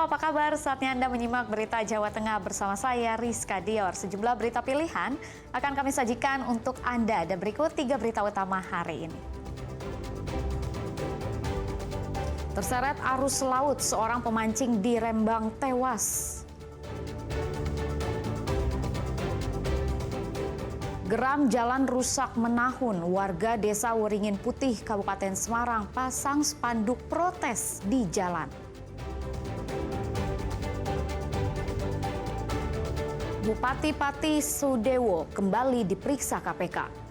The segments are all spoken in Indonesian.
apa kabar? Saatnya Anda menyimak berita Jawa Tengah bersama saya, Rizka Dior. Sejumlah berita pilihan akan kami sajikan untuk Anda. Dan berikut 3 berita utama hari ini. Terseret arus laut, seorang pemancing di Rembang tewas. Geram jalan rusak menahun, warga desa Waringin Putih, Kabupaten Semarang pasang spanduk protes di jalan. Bupati Pati Sudewo kembali diperiksa KPK.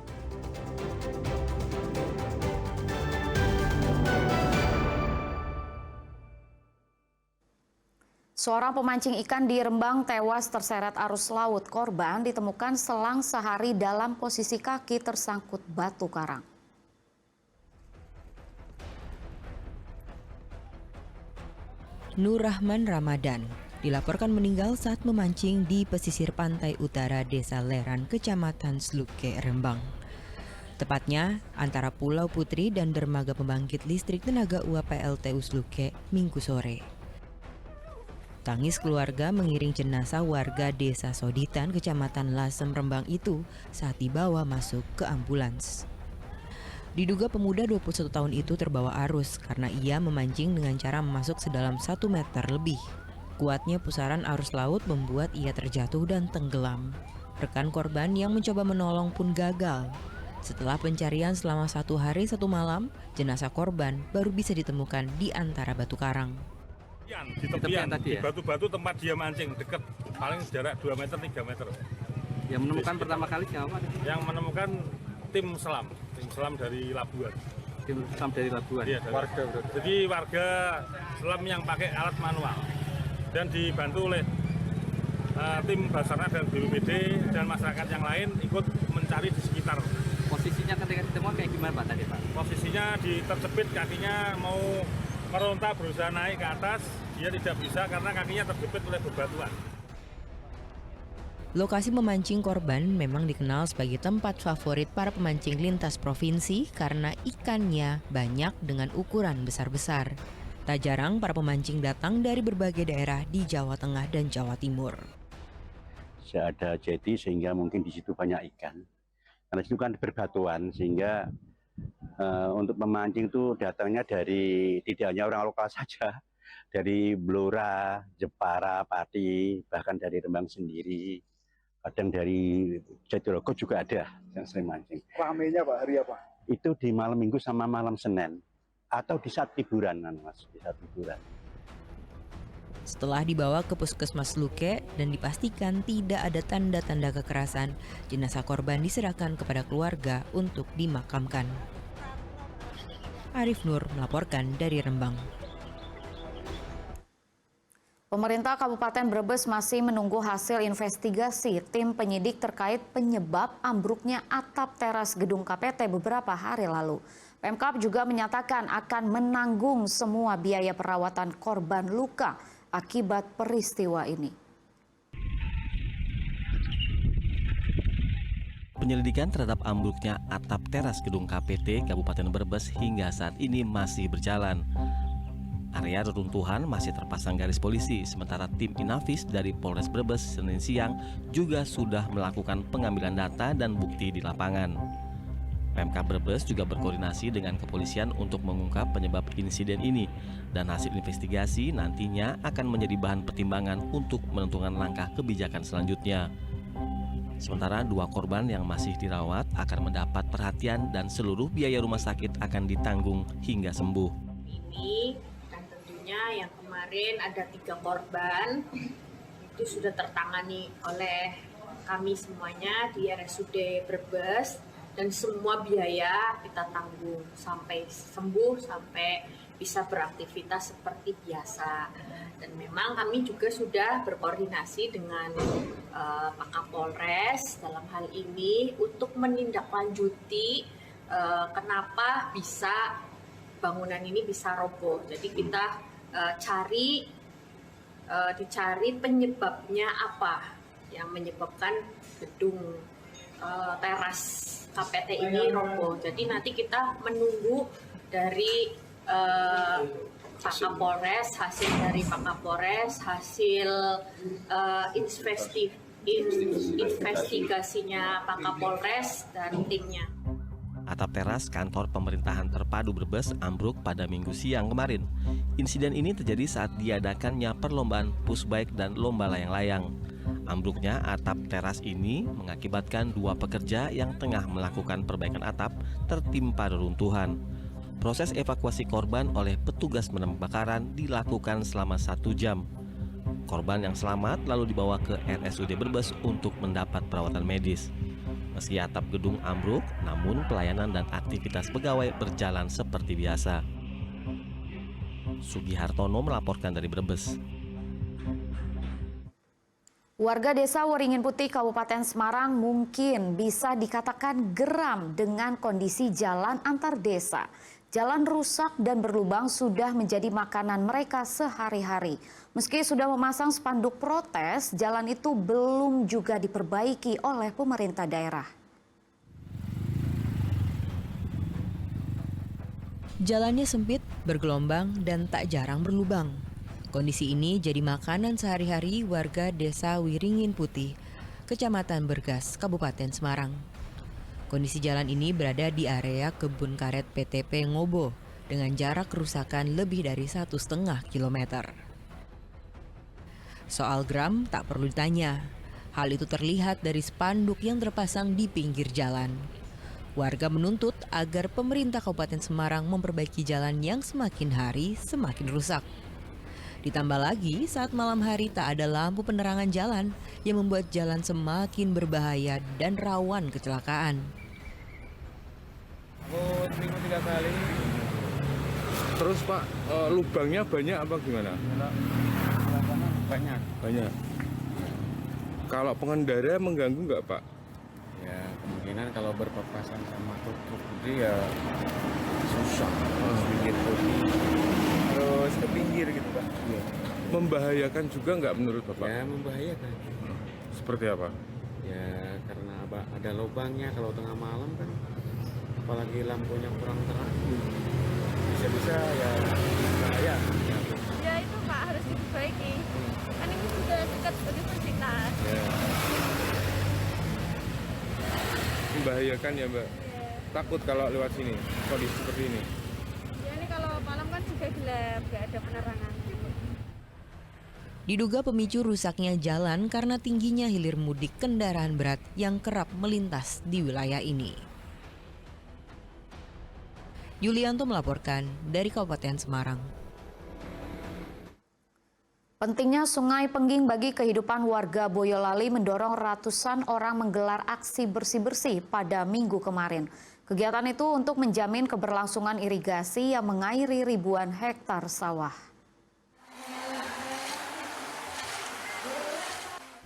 Seorang pemancing ikan di Rembang tewas terseret arus laut. Korban ditemukan selang sehari dalam posisi kaki tersangkut batu karang. Nur Rahman Ramadan dilaporkan meninggal saat memancing di pesisir pantai utara Desa Leran, Kecamatan Sluke, Rembang. Tepatnya antara Pulau Putri dan dermaga pembangkit listrik tenaga uap PLTU Sluke, Minggu sore. Tangis keluarga mengiring jenazah warga Desa Soditan, Kecamatan Lasem, Rembang itu saat dibawa masuk ke ambulans. Diduga pemuda 21 tahun itu terbawa arus karena ia memancing dengan cara memasuk sedalam 1 meter lebih. Kuatnya pusaran arus laut membuat ia terjatuh dan tenggelam. Rekan korban yang mencoba menolong pun gagal. Setelah pencarian selama 1 hari 1 malam, jenazah korban baru bisa ditemukan di antara batu karang. Di tepian, di batu-batu tempat dia mancing, dekat, paling jarak 2 meter, 3 meter. Yang menemukan pertama kali siapa? Yang menemukan tim selam dari Labuan. Tim selam dari Labuan? Iya, dari warga. Jadi warga selam yang pakai alat manual. Dan dibantu oleh tim Basarnas dan BPBD dan masyarakat yang lain ikut mencari di sekitar. Posisinya ketika ditemukan kayak gimana Pak tadi Pak? Posisinya terjepit, kakinya mau meronta berusaha naik ke atas, dia tidak bisa karena kakinya terjepit oleh bebatuan. Lokasi memancing korban memang dikenal sebagai tempat favorit para pemancing lintas provinsi karena ikannya banyak dengan ukuran besar-besar. Tak jarang para pemancing datang dari berbagai daerah di Jawa Tengah dan Jawa Timur. Ada jeti sehingga mungkin di situ banyak ikan. Karena itu kan berbatuan sehingga untuk memancing itu datangnya dari tidak hanya orang lokal saja, dari Blora, Jepara, Pati, bahkan dari Rembang sendiri, kadang dari Jatirogo juga ada yang sering mancing. Ramainya Pak hari apa? Itu di malam Minggu sama malam Senin. Atau di saat hiburan, Mas, di saat hiburan. Setelah dibawa ke Puskesmas Luke dan dipastikan tidak ada tanda-tanda kekerasan, jenazah korban diserahkan kepada keluarga untuk dimakamkan. Arif Nur melaporkan dari Rembang. Pemerintah Kabupaten Brebes masih menunggu hasil investigasi tim penyidik terkait penyebab ambruknya atap teras gedung KPT beberapa hari lalu. Pemkab juga menyatakan akan menanggung semua biaya perawatan korban luka akibat peristiwa ini. Penyelidikan terhadap ambruknya atap teras gedung KPT Kabupaten Brebes hingga saat ini masih berjalan. Area reruntuhan masih terpasang garis polisi, sementara tim Inavis dari Polres Brebes Senin siang juga sudah melakukan pengambilan data dan bukti di lapangan. Pemkab Brebes juga berkoordinasi dengan kepolisian untuk mengungkap penyebab insiden ini dan hasil investigasi nantinya akan menjadi bahan pertimbangan untuk menentukan langkah kebijakan selanjutnya. Sementara 2 korban yang masih dirawat akan mendapat perhatian dan seluruh biaya rumah sakit akan ditanggung hingga sembuh. Ini dan tentunya yang kemarin ada 3 korban itu sudah tertangani oleh kami semuanya di RSUD Brebes. Dan semua biaya kita tanggung sampai sembuh, sampai bisa beraktivitas seperti biasa. Dan memang kami juga sudah berkoordinasi dengan Pak Kapolres dalam hal ini untuk menindaklanjuti kenapa bisa bangunan ini bisa roboh. Jadi kita dicari penyebabnya apa yang menyebabkan gedung teras KPT ini roboh. Jadi nanti kita menunggu dari Pak Kapolres, hasil dari Pak Kapolres, hasil investigasinya Pak Kapolres dan timnya. Atap teras kantor pemerintahan terpadu Brebes ambruk pada Minggu siang kemarin. Insiden ini terjadi saat diadakannya perlombaan pushbike dan lomba layang-layang. Ambruknya atap teras ini mengakibatkan 2 pekerja yang tengah melakukan perbaikan atap tertimpa reruntuhan. Proses evakuasi korban oleh petugas pemadam kebakaran dilakukan selama 1 jam. Korban yang selamat lalu dibawa ke RSUD Brebes untuk mendapat perawatan medis. Meski atap gedung ambruk, namun pelayanan dan aktivitas pegawai berjalan seperti biasa. Sugihartono melaporkan dari Brebes. Warga desa Waringin Putih, Kabupaten Semarang mungkin bisa dikatakan geram dengan kondisi jalan antar desa. Jalan rusak dan berlubang sudah menjadi makanan mereka sehari-hari. Meski sudah memasang spanduk protes, jalan itu belum juga diperbaiki oleh pemerintah daerah. Jalannya sempit, bergelombang, dan tak jarang berlubang. Kondisi ini jadi makanan sehari-hari warga desa Waringin Putih, Kecamatan Bergas, Kabupaten Semarang. Kondisi jalan ini berada di area kebun karet PTP Ngobo dengan jarak kerusakan lebih dari 1,5 kilometer. Soal gram tak perlu ditanya. Hal itu terlihat dari spanduk yang terpasang di pinggir jalan. Warga menuntut agar pemerintah Kabupaten Semarang memperbaiki jalan yang semakin hari semakin rusak. Ditambah lagi saat malam hari tak ada lampu penerangan jalan yang membuat jalan semakin berbahaya dan rawan kecelakaan. Aku seminggu 3 kali. Terus Pak, lubangnya banyak apa gimana? Banyak. Kalau pengendara mengganggu nggak Pak? Ya kemungkinan kalau berpapasan sama truk gede ya susah. Harus ke pinggir gitu Pak. Ya. Membahayakan juga nggak menurut Bapak? Ya membahayakan. Seperti apa? Ya karena ada lubangnya kalau tengah malam kan, apalagi lampunya kurang terang, bisa-bisa ya bahaya. Ya itu Pak harus diperbaiki. Kan ini sudah dekat universitas. Ya. Membahayakan ya Mbak? Ya. Takut kalau lewat sini, kondisi seperti ini? Ya ini kalau malam kan juga gelap, nggak ada penerangan. Diduga pemicu rusaknya jalan karena tingginya hilir mudik kendaraan berat yang kerap melintas di wilayah ini. Yulianto melaporkan dari Kabupaten Semarang. Pentingnya Sungai Pengging bagi kehidupan warga Boyolali mendorong ratusan orang menggelar aksi bersih-bersih pada Minggu kemarin. Kegiatan itu untuk menjamin keberlangsungan irigasi yang mengairi ribuan hektar sawah.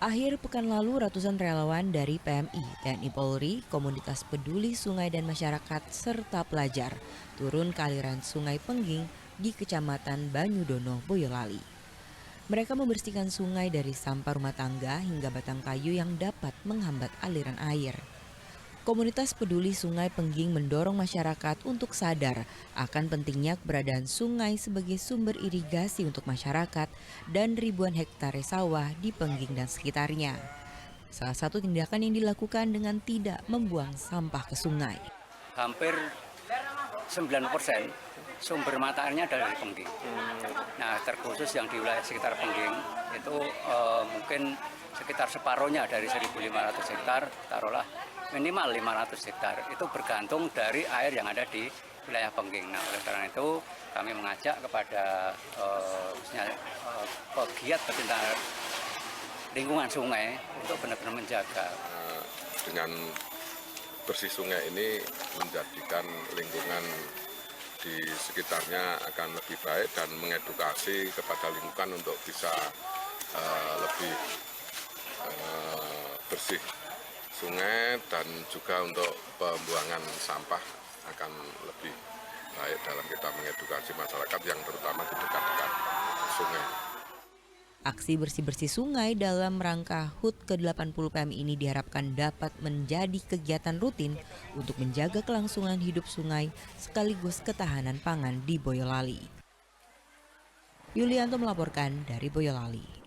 Akhir pekan lalu, ratusan relawan dari PMI, TNI Polri, komunitas peduli sungai dan masyarakat, serta pelajar turun ke aliran Sungai Pengging di Kecamatan Banyudono, Boyolali. Mereka membersihkan sungai dari sampah rumah tangga hingga batang kayu yang dapat menghambat aliran air. Komunitas peduli Sungai Pengging mendorong masyarakat untuk sadar akan pentingnya keberadaan sungai sebagai sumber irigasi untuk masyarakat dan ribuan hektare sawah di Pengging dan sekitarnya. Salah satu tindakan yang dilakukan dengan tidak membuang sampah ke sungai. Hampir 90% sumber mata airnya adalah dari Pengging. Nah, terkhusus yang di wilayah sekitar Pengging itu mungkin sekitar separuhnya dari 1.500 hektar, taruhlah minimal 500 hektar. Itu bergantung dari air yang ada di wilayah Pengging. Nah, oleh karena itu kami mengajak kepada pegiat pecinta lingkungan sungai untuk benar-benar menjaga. Dengan bersih sungai ini menjadikan lingkungan di sekitarnya akan lebih baik dan mengedukasi kepada lingkungan untuk bisa lebih bersih sungai, dan juga untuk pembuangan sampah akan lebih baik dalam kita mengedukasi masyarakat yang terutama di dekat-dekat sungai. Aksi bersih-bersih sungai dalam rangka HUT ke-80 PMI ini diharapkan dapat menjadi kegiatan rutin untuk menjaga kelangsungan hidup sungai sekaligus ketahanan pangan di Boyolali. Yulianto melaporkan dari Boyolali.